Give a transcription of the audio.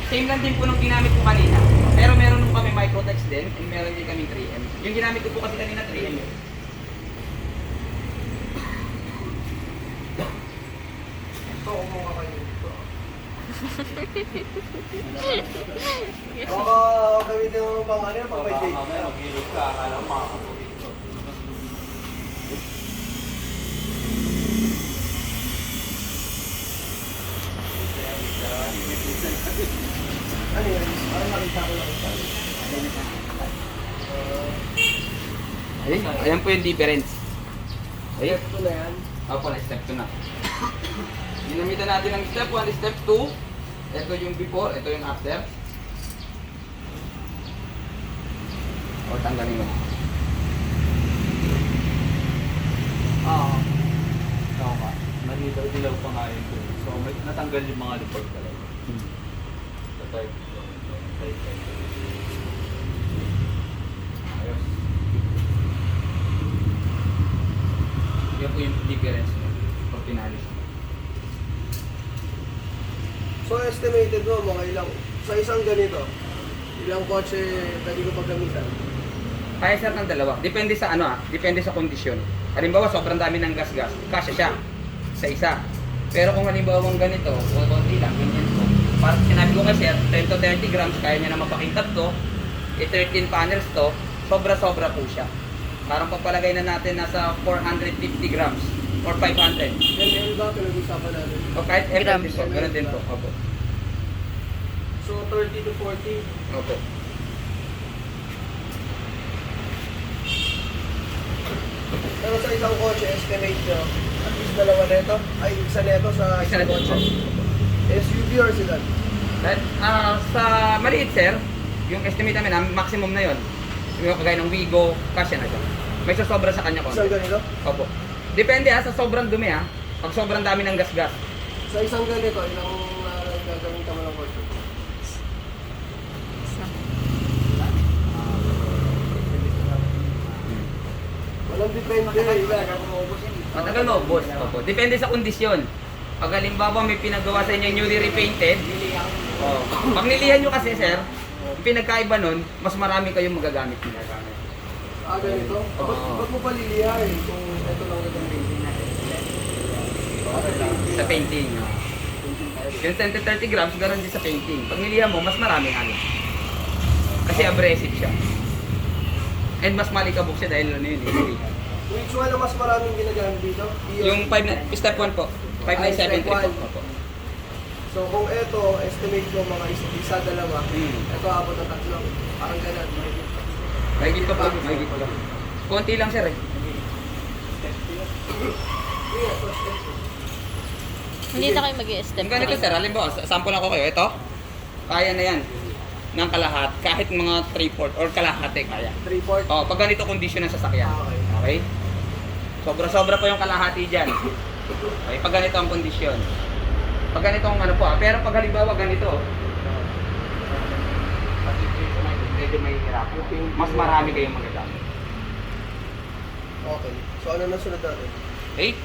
Same lang din po nung ginamit ko kanina. Pero meron nung kami Microtex din, and meron din kami 3M. Yung ginamit ko po kasi kanina 3M yun. Ito, kumuha kayo dito. Oo, gamitin mo pang ano, pang may date. Mag-ilog ka, akala mo makakapagin ko. Ano yun? Parang nakita ko lang ito. Ayan po yung difference. Ay, Step 2 na yan. ako na step 2 na. Ginamitan natin ng step 1, step 2. Ito yung before, ito yung after. O, tanggalin mo. Oo. Tama. Nanilaw-dilaw pa nga yun. So, natanggal yung mga lupag talaga. Sa type. Ayos. Yan po yung difference mo. Pag pinalis mo. So, estimated mo mga ilang, sa isang ganito, ilang kotse pwede ko paggamitan? Kaya sir ng dalawa. Depende sa ano depende sa kondisyon. Halimbawa, sobrang dami ng gas-gas. Kasya siya sa isa. Pero kung halimbawa ganito, o konti lang, ganyan po. Parang sinabi ko kay sir, 10 to 30 grams, kaya niya na mapakintab to. 13 panels to, sobra-sobra po siya. Parang papalagay na natin nasa 450 grams or 500. ML ba pinag-usapan natin? O kahit ML Grams. din po, ganun din po. Opo. So, 30 to 40. Opo. Pero sa isang kotse, estimate nyo, at least dalawa neto, ay isa neto sa Isa isang na din kotse. po. SUV or sedan? Dahil, sa maliit sir, yung estimate namin, maximum na yon. Yung kagaya ng Wigo, kasya na siya. May sasobra sa kanya konti. Isang ganito? Opo. Depende sa sobrang dumi Pag sobrang dami ng gas-gas. Sa isang ganito, ilang gagamitan mo ng kotse? Walang depende. Matagal mo, boss. Opo. Depende sa kondisyon. Pag halimbawa may pinagawa sa inyo newly repainted, pag nilihan nyo kasi sir, yung pinagkaiba nun, mas marami kayong magagamit. Ganito? Oo. Ba't mo palilihay kung ito lang gagamitin natin? Sa painting. Yung 10 to 30 grams, ganoon din sa painting. Pag nilihan mo, mas marami ano. Kasi abrasive siya. And mas malikabok siya dahil ano yun, nilihan. Which one ang mas maraming ginagamit dito? Yung step 1 po. 5973 po. Opo. So kung ito, estimate ko mga isa, dalawa. Ito abot ng tatlo. Parang ganun. May gito po. May gito lang. Konti lang sir eh. Hindi na kayo mag-i-step. Yung ganito sir, halimbawa, sample ako kayo. Ito, kaya na yan. Ng kalahat, kahit mga 3/4 or kalahati kaya. 3/4. Oh, pag ganito kondisyon ng sasakyan. Okay. Okay? Sobra-sobra pa yung kalahati dyan. Okay, pag ganito ang kondisyon. Pag ganito ang ano po pero pag halimbawa ganito, medyo may hirap. Mas marami kayong magagamit. Okay. So ano na sunod natin? Okay?